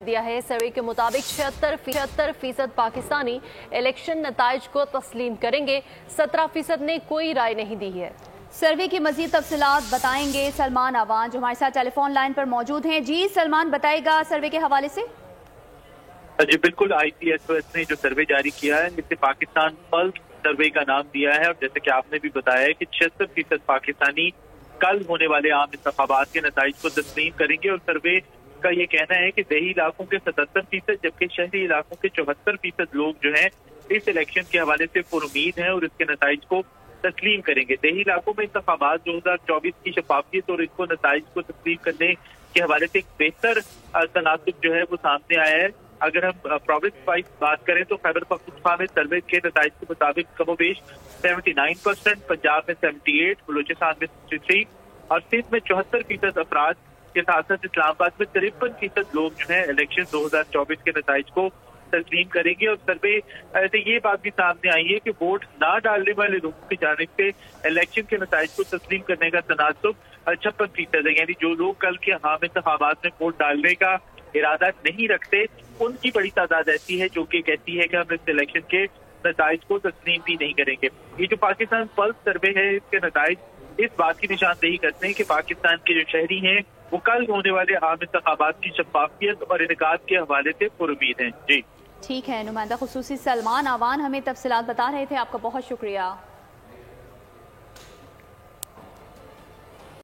दिया है। सर्वे के मुताबिक 76% पाकिस्तानी इलेक्शन नताइज को तस्लीम करेंगे। 17% ने कोई राय नहीं दी है। सर्वे की मजीद तफसीलात बताएंगे सलमान अवान, जो हमारे साथ टेलीफोन लाइन पर मौजूद हैं। जी सलमान, बताएगा सर्वे के हवाले से। जी बिल्कुल, IPSOS ने जो सर्वे जारी किया है जिसे पाकिस्तान पल्स सर्वे का नाम दिया है, और जैसे कि आपने भी बताया है कि 76% पाकिस्तानी कल होने वाले आम इंतखाबात के नताइज को तस्लीम करेंगे। और सर्वे का ये कहना है कि देही इलाकों के 77%, जबकि शहरी इलाकों के 74% लोग जो हैं इस इलेक्शन के हवाले से पुरुमीद हैं और इसके नताइज को तस्लीम करेंगे। देही इलाकों में इंतखाबात 2024 की शफाफियत और इसको नताइज को तस्लीम करने के हवाले से एक बेहतर तनासुब जो है वो सामने आया है। अगर हम प्रोविंस वाइज बात करें तो खैबर पख्तूनख्वा में सर्वे के नताइज के मुताबिक कमोबेश 79%, पंजाब में 78%, बलूचिस्तान में 63% और सिंध में 74% अफराद के साथ साथ इस्लामाबाद में 53% लोग जो है इलेक्शन 2024 के नताइज को तस्लीम करेंगे। और सर्वे से ये बात भी सामने आई है कि वोट ना डालने वाले लोगों की जानिब से इलेक्शन के नताइज को तस्लीम करने का तनासुब 56% है। यानी जो लोग कल के आम इंतखाबात में वोट डालने का इरादा नहीं रखते, उनकी बड़ी तादाद ऐसी है जो कि कहती है कि हम इस इलेक्शन के नताइज को तस्लीम भी नहीं करेंगे। ये जो पाकिस्तान पल्स सर्वे है, इसके नताइज इस बात की निशानदेही करते हैं कि पाकिस्तान के जो शहरी हैं वो कल होने वाले आम इंतखाबात की शफाफियत और इनेकाद के हवाले से पुरुमीद हैं। जी ठीक है, नुमाइंदा खुसूसी सलमान अवान हमें तफसीलात बता रहे थे। आपका बहुत शुक्रिया।